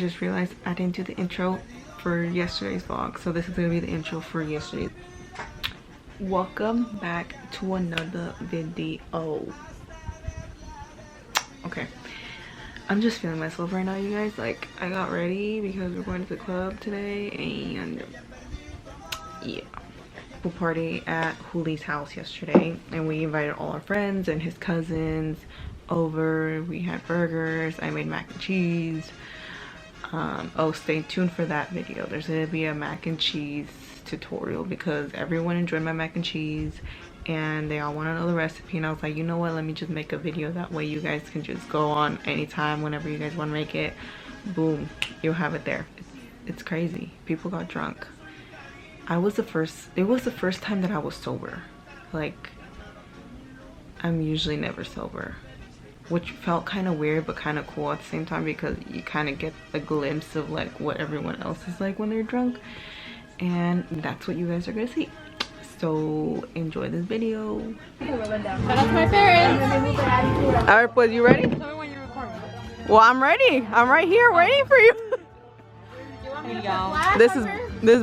just realized I didn't do the intro for yesterday's vlog, so this is gonna be the intro for yesterday. Welcome back to another video. Okay, I'm just feeling myself right now, you guys. Like, I got ready because we're going to the club today, and yeah, pool party at Juli's house yesterday, and we invited all our friends and his cousins over. We had burgers. I made mac and cheese. Oh, stay tuned for that video. There's gonna be a mac and cheese tutorial because everyone enjoyed my mac and cheese and they all want to know the recipe, and I was like, you know what, let me just make a video, that way you guys can just go on anytime whenever you guys want to make it. Boom, you'll have it there. It's crazy. People got drunk. It was the first time that I was sober. Like, I'm usually never sober, which felt kind of weird but kind of cool at the same time because you kind of get a glimpse of like what everyone else is like when they're drunk, and that's what you guys are gonna see. So enjoy this video. That's my parents. Alright, pues, you ready? Tell me when you're recording. Well, I'm ready. I'm right here waiting for you. Hey, y'all. This is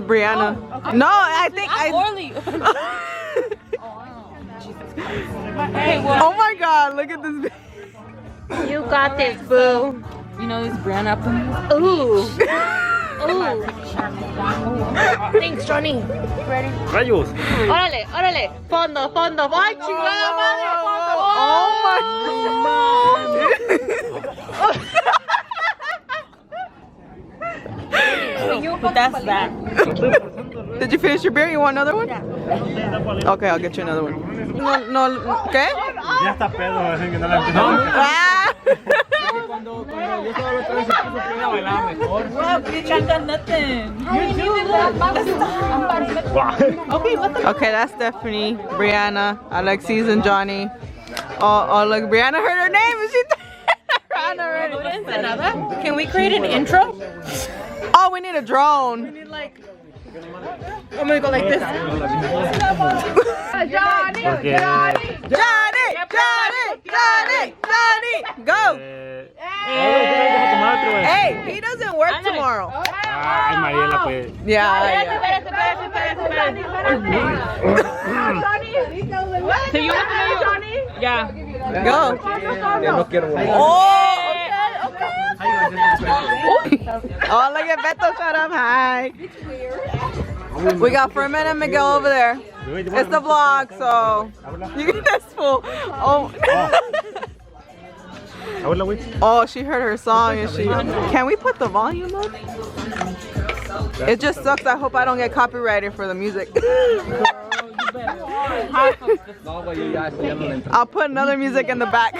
Brianna. Oh, okay. No, I think I'm Orly. Hey, well, oh my god, look at this. you got this, boo. You know this Brianna up in Ooh. Ooh. Thanks, Johnny. Ready? Rayos. Órale, órale. Fondo, fondo. Ay, chingada madre. Fondo. Oh my. That's that. Did you finish your beer? You want another one? Okay, I'll get you another one. No, ¿qué? Ya está pedo, así que no la empezamos. Ah. Cuando yo estaba la otra vez se puso pena, bailaba mejor. Wow, bitch, I got nothing. Okay, that's Stephanie, Brianna, Alexis, and Johnny. Oh, look, Brianna heard her name and she ran already. Can we create an intro? Oh, we need a drone. We need like... I'm gonna go like this. Johnny, go! Hey, he doesn't work tomorrow. Ay, Mariela, pues. Yeah. So you want to know Johnny? Yeah. Go. Oh, look at Beto shut up. Hi. We got Furman and Miguel over there. It's the vlog, so you get this fool. Oh, she heard her song and she. Can we put the volume up? It just sucks. I hope I don't get copyrighted for the music. I'll put another music in the back.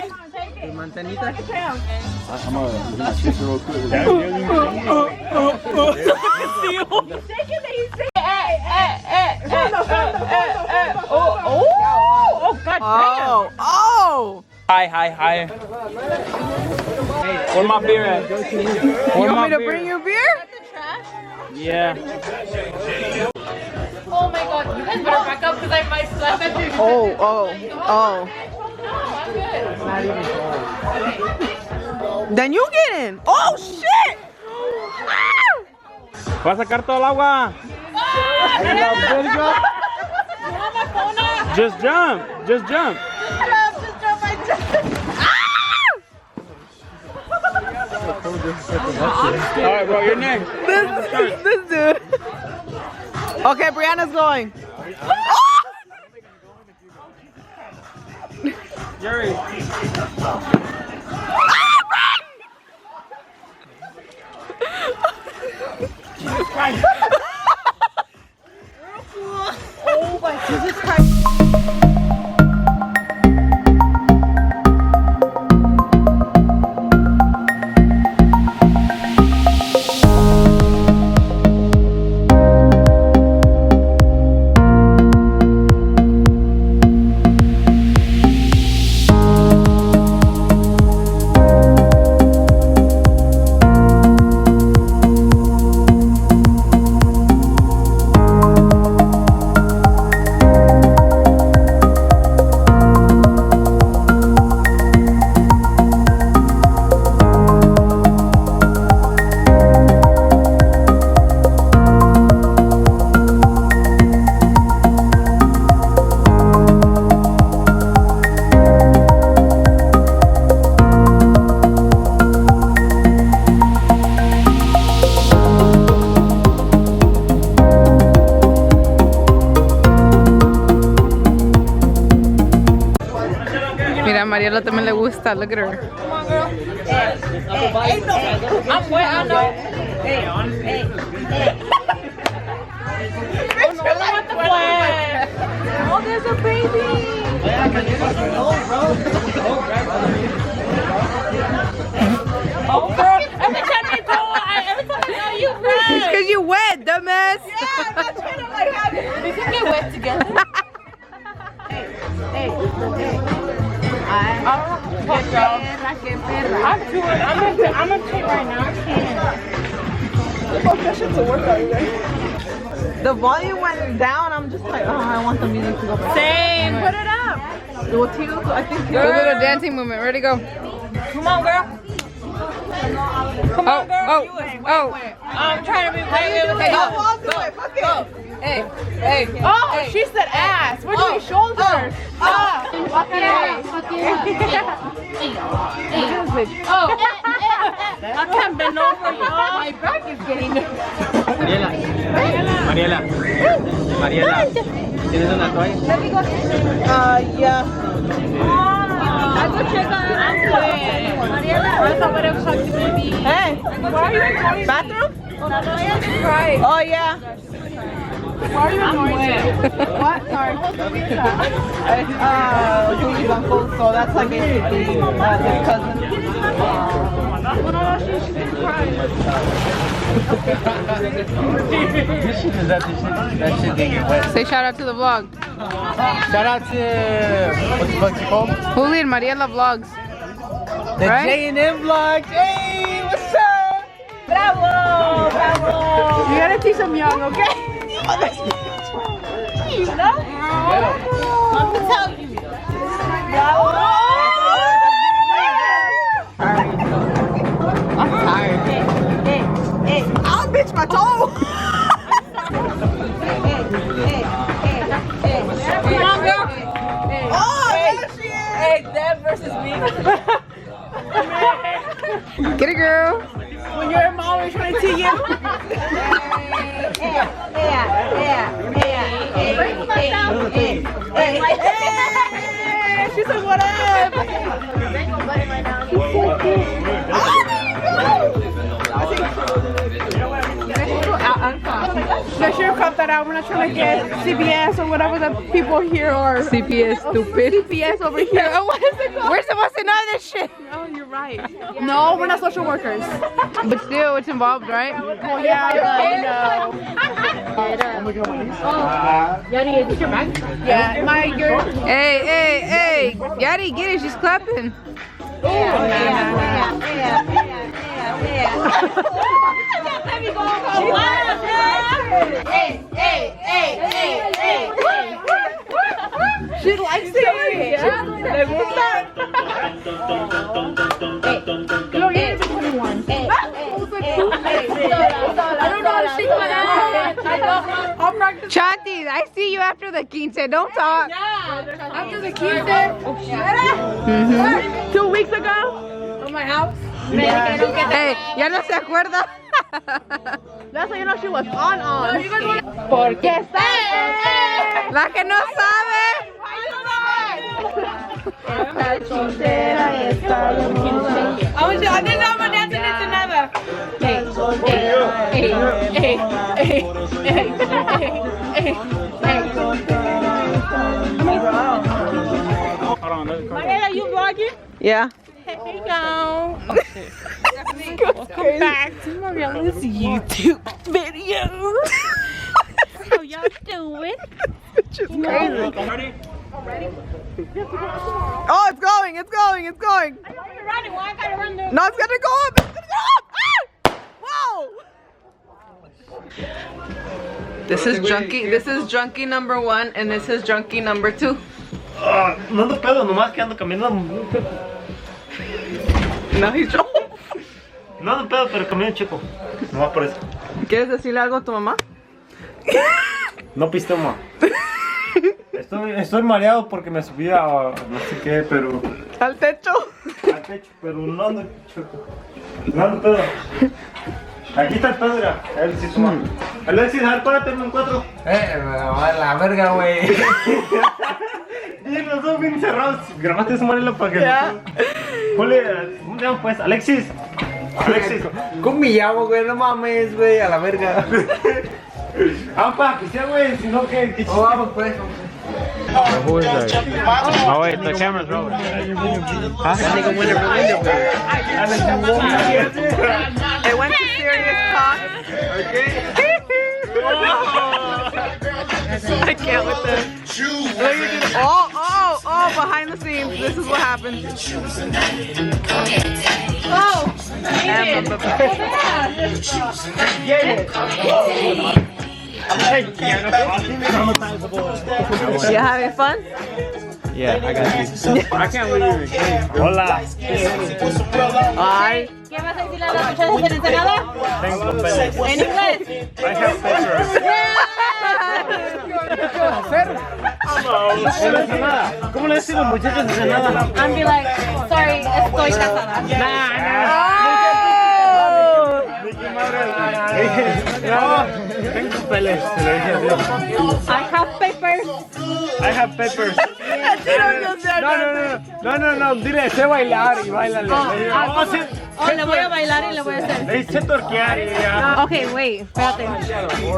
Oh! Hi. Where my beer at? You want me to bring you beer? Yeah. Oh my god, you guys better back up because I might slap at you. Oh. Then you get in. Oh shit! ¿Va a sacar todo el agua? Just jump. Alright, bro, you're next. This dude. Okay, Brianna's going. Jerry. Jesus Christ. Oh my Jesus Christ. Mariela también le gusta. Look at her. Come on, girl. I'm wet, I know. Oh, there's a baby. Oh, girl. Every time I go, every time I know you run. It's because you wet, dumbass. Yeah, that's what I'm like having. We can get wet together. Hey. I'm a pit right now. I can't. The volume went down. I'm just like, oh, I want the music to go back. Same. Put it up. Well, Tito, I think. Do a little dancing movement. Ready, go. Come on, girl. Come on, girl. Oh. I'm trying to be ready. I'll do it. Fuck it. Hey. Oh, she said ass. We're doing shoulders. Fuck it up. I can't bend over, y'all. My back is getting. Mariela, ¿tienes una toalla? Yeah. I go check on Mariela. I thought what else to be. Hey. Why are you ignoring Bathroom? Right. Oh, yeah. Why are you ignoring me? What? Sorry. Juli's uncle, so that's like basically his cousin. That shit didn't get wet. Say shout out to the vlog. Shout out to, what the fuck's it called? Juli and Mariela vlogs. The Right? J&M vlog. Hey, what's up? Bravo! You gotta teach them young, okay? You know? Let me tell you. Bravo! I'm tired. Oh, bitch, my toe. Come on, girl. Oh, there she is. Hey, Deb versus me. Get it, girl. When your mom is trying to teach you. She said, what up? Make sure you cut that out. We're not trying to get CBS or whatever the people here are. CPS, stupid. CBS over here. Oh, what is it called? We're supposed to know this shit. Oh, you're right. No, we're not social workers. But still, it's involved, right? Well, yeah, but Yari, is this your bag? yeah, my girl. Hey. Yadi, get it. She's clapping. She likes it. Le gusta. I don't know how to shake my ass. I'll practice. Chanti, I see you after the 15. Don't talk. After the kids there. 2 weeks ago. From my house. Hey, ya no se acuerda. That's how you know she was on. Porque está. La que no sabe. I didn't know my dancing into never. Mariela, you vlogging? Yeah. Hey y'all. Welcome back to Mariela's YouTube video. How y'all doing? She's crazy. Oh, it's going. You're running. Why I gotta run there? No, it's gonna go up. It's gonna go up. Ah! Whoa. This is junkie number 1 and this is junkie number 2. No ando pedo, nomás que ando caminando. No, he's drunk. No ando pedo, pero camino chico. Nomás por eso. ¿Quieres decirle algo a tu mamá? No pisteo, ma. Estoy mareado porque me subí a no sé qué, pero Al techo. al techo, pero no ando chico. No ando pedo. Aquí está el pedo, mira. Él sí suma. Alexis, a ver, párate, me encuentro. La verga, güey. Sí, los dos bien cerrados. Grabaste eso, Mariela, para que Juli, ¿cómo te llamas pues? Alexis. ¿Cómo me llamo, güey? No mames, güey, a la verga. Para que sea, güey, si no, ¿qué? Vamos, pues. Who is that? Oh wait, the camera's rolling. Huh? They went to serious talk. I can't with this. Look, you did oh, behind the scenes. This is what happens. Oh, You having fun? Yeah, I got you. I can't believe it. Hola. Ay. ¿qué vas a decirle a las muchachas en Ensenada? Tengo pelos. En inglés. I have papers. ¿Cómo le decís a los muchachos de Ensenada? I'm be like, sorry, estoy casada. No, tengo pelos. Se lo dije así. I have papers. I have papers. No, dile, sé bailar y bailale. Le voy a bailar y le voy a hacer. Le hice torquear y ya. Okay, wait, espérate.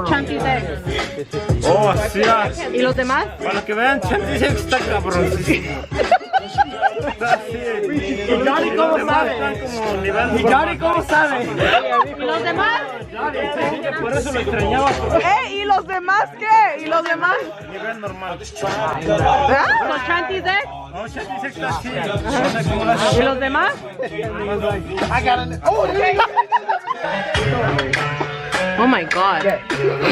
Chantisex. Oh, sí. ¿Y los demás? Para que vean, Chantisex está cabrón. ¿Y Johnny cómo sabe? ¿Y Johnny cómo sabe? ¿Y los demás? Por eso lo extrañaba. ¿Y los demás qué? ¿Y los demás? Nivel normal. ¿Los Chantisex? No, Chantisex está así. ¿Y los demás? Oh my god.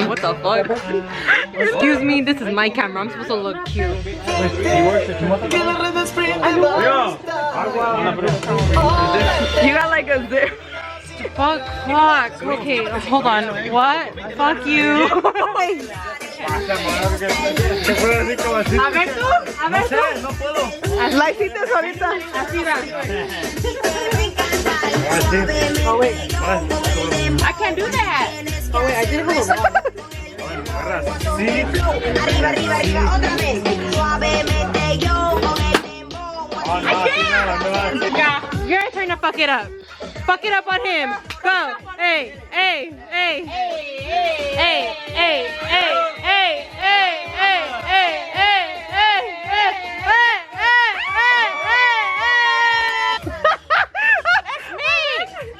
What the fuck? Excuse me, this is my camera. I'm supposed to look cute. You got like a zip. Fuck. Okay, hold on. What? Fuck you. A ver tú. No puedo. La hiciste ahorita. Así va. Oh wait. I can't do that. Oh wait, I did hold it wrong. Otra vez, suavemente yo con el dembow. You're trying to fuck it up. Fuck it up on him. Go. Hey.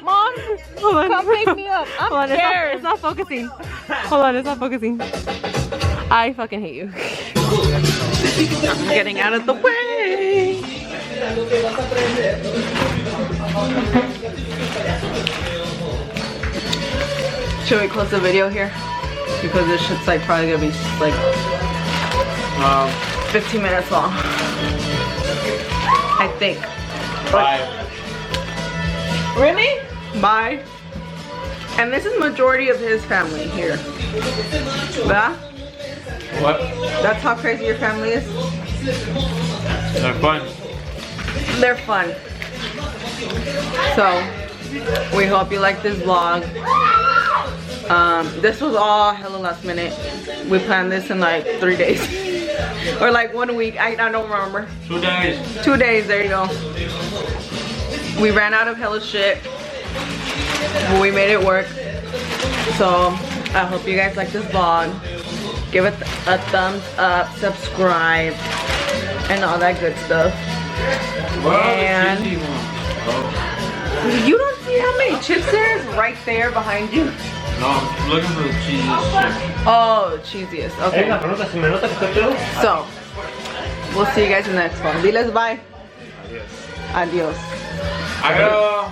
Mom, come pick me up. I'm scared. It's not focusing. Hold on, it's not focusing. I fucking hate you. I'm getting out of the way. Should we close the video here? Because this shit's like probably gonna be like 15 minutes long. I think. Bye. Really? Bye. And this is majority of his family here. Yeah? What? That's how crazy your family is? They're fun. They're fun. So, we hope you like this vlog. This was all hella last minute. We planned this in like 3 days. Or like 1 week, I don't remember. 2 days. 2 days, there you go. We ran out of hella shit. But we made it work. So, I hope you guys like this vlog. Give it a thumbs up, subscribe, and all that good stuff. And you don't see how many chips there is right there behind you? No, I'm looking for the cheesiest shit. Oh, cheesiest. Okay. So, we'll see you guys in the next one. Diles bye. Adios. Adios.